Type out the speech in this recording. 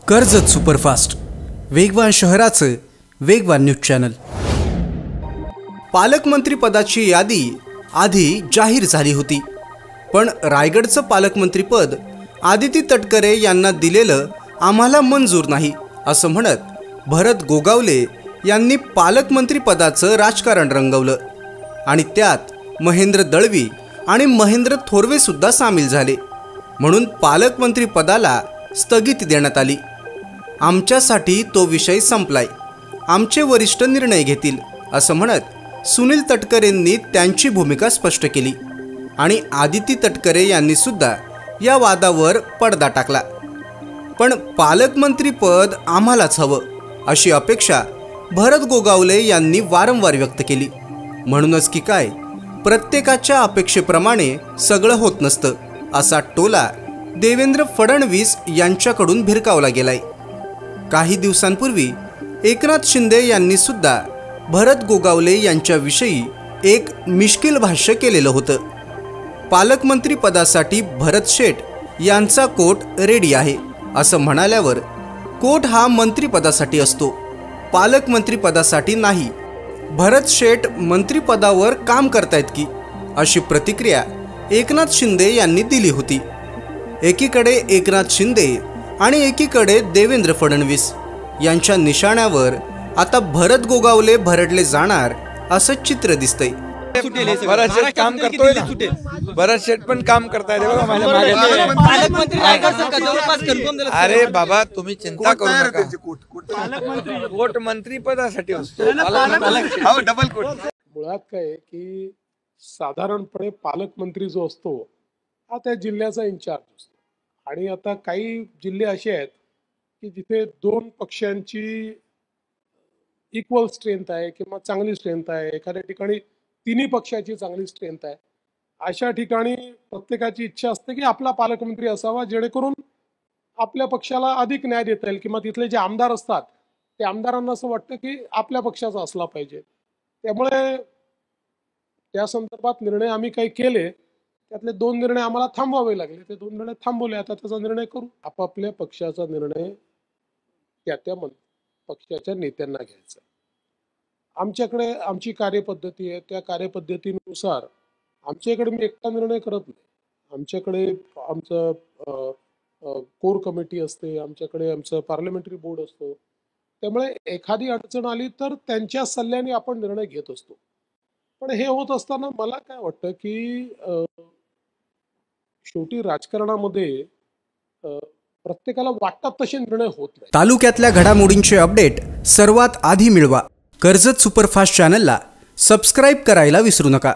Karjat superfast वेगवान शहराचं वेगवान न्यूज चॅनल। पालकमंत्री पदाची यादी आधी जाहीर झाली होती, पण रायगडचं पालकमंत्रीपद आदिती तटकरे यांना दिलेलं आम्हाला मंजूर नाही असं म्हणत भरत गोगावले यांनी पालकमंत्री पदाचं राजकारण रंगवलं आणि त्यात महेंद्र दळवी आणि महेंद्र थोरवे सुद्धा सामील झाले। म्हणून पालकमंत्री पदाला स्थगिती देण्यात आली। आमच्यासाठी तो विषय संपलाय, आमचे वरिष्ठ निर्णय घेतील असं म्हणत सुनील तटकरेंनी त्यांची भूमिका स्पष्ट केली आणि आदिती तटकरे यांनी सुद्धा या वादावर पडदा टाकला। पण पालकमंत्री पद आम्हालाच हवं अशी अपेक्षा भरत गोगावले यांनी वारंवार व्यक्त केली। म्हणूनच की काय प्रत्येकाच्या अपेक्षेप्रमाणे सगळं होत नसतं असा टोला देवेंद्र फडणवीस यांच्याकडून भिरकावला गेलाय। काही दिवसांपूर्वी एकनाथ शिंदे यांनी सुद्धा भरत गोगावले यांच्याविषयी एक मिश्किल भाष्य केलेलं होतं। पालकमंत्री पदासाठी भरत शेठ यांचा कोट रेडी आहे असं म्हणाल्यावर कोट हा मंत्रिपदासाठी असतो, पालकमंत्री पदासाठी नाही। भरत शेठ मंत्रिपदावर काम करतायत की अशी प्रतिक्रिया एकनाथ शिंदे यांनी दिली होती। एकीकडे एकनाथ शिंदे आणि एकीकडे देवेंद्र फडणवीस यांच्या निशाण्यावर आता भरत गोगावले भरडले जाणार असं चित्र दिसतंय। भरत शेठ काम करतोय ना, भरत शेठ पण काम करताय रे बाबा माझ्या मागे। अरे बाबा तुम्ही चिंता करू नका, कोट मंत्री पदासाठी असतो, डबल कोट। मुळात काय की साधारणपणे पालकमंत्री जो असतो हा त्या जिल्ह्याचा इंचार्ज असतो आणि आता काही जिल्हे असे आहेत की जिथे दोन पक्षांची इक्वल स्ट्रेंथ आहे किंवा चांगली स्ट्रेंथ आहे, एखाद्या ठिकाणी तिन्ही पक्षाची चांगली स्ट्रेंथ आहे। अशा ठिकाणी प्रत्येकाची इच्छा असते की आपला पालकमंत्री असावा जेणेकरून आपल्या पक्षाला अधिक न्याय देता येईल किंवा तिथले जे आमदार असतात ते आमदारांना असं वाटतं की आपल्या पक्षाचा असला पाहिजे। त्यामुळे त्या संदर्भात निर्णय आम्ही काही केले, त्यातले दोन निर्णय आम्हाला थांबवावे लागले, ते दोन निर्णय थांबवले। आता त्याचा निर्णय करू, आपापल्या पक्षाचा निर्णय त्या पक्षाच्या नेत्यांना घ्यायचा। आमच्याकडे आमची कार्यपद्धती आहे, त्या कार्यपद्धतीनुसार आमच्याकडे मी एकटा निर्णय करत नाही। आमच्याकडे आमचं कोर कमिटी असते, आमच्याकडे आमचं पार्लमेंटरी बोर्ड असतो। त्यामुळे एखादी अडचण आली तर त्यांच्या सल्ल्याने आपण निर्णय घेत असतो। पण हे होत असताना मला काय वाटतं की शेवटी राजकारणामध्ये प्रत्येकाला वाटतात तसे निर्णय होत नाही। तालुक्यातल्या घडामोडींचे अपडेट सर्वात आधी मिळवा। कर्जत सुपरफास्ट चॅनलला सबस्क्राइब करायला विसरू नका।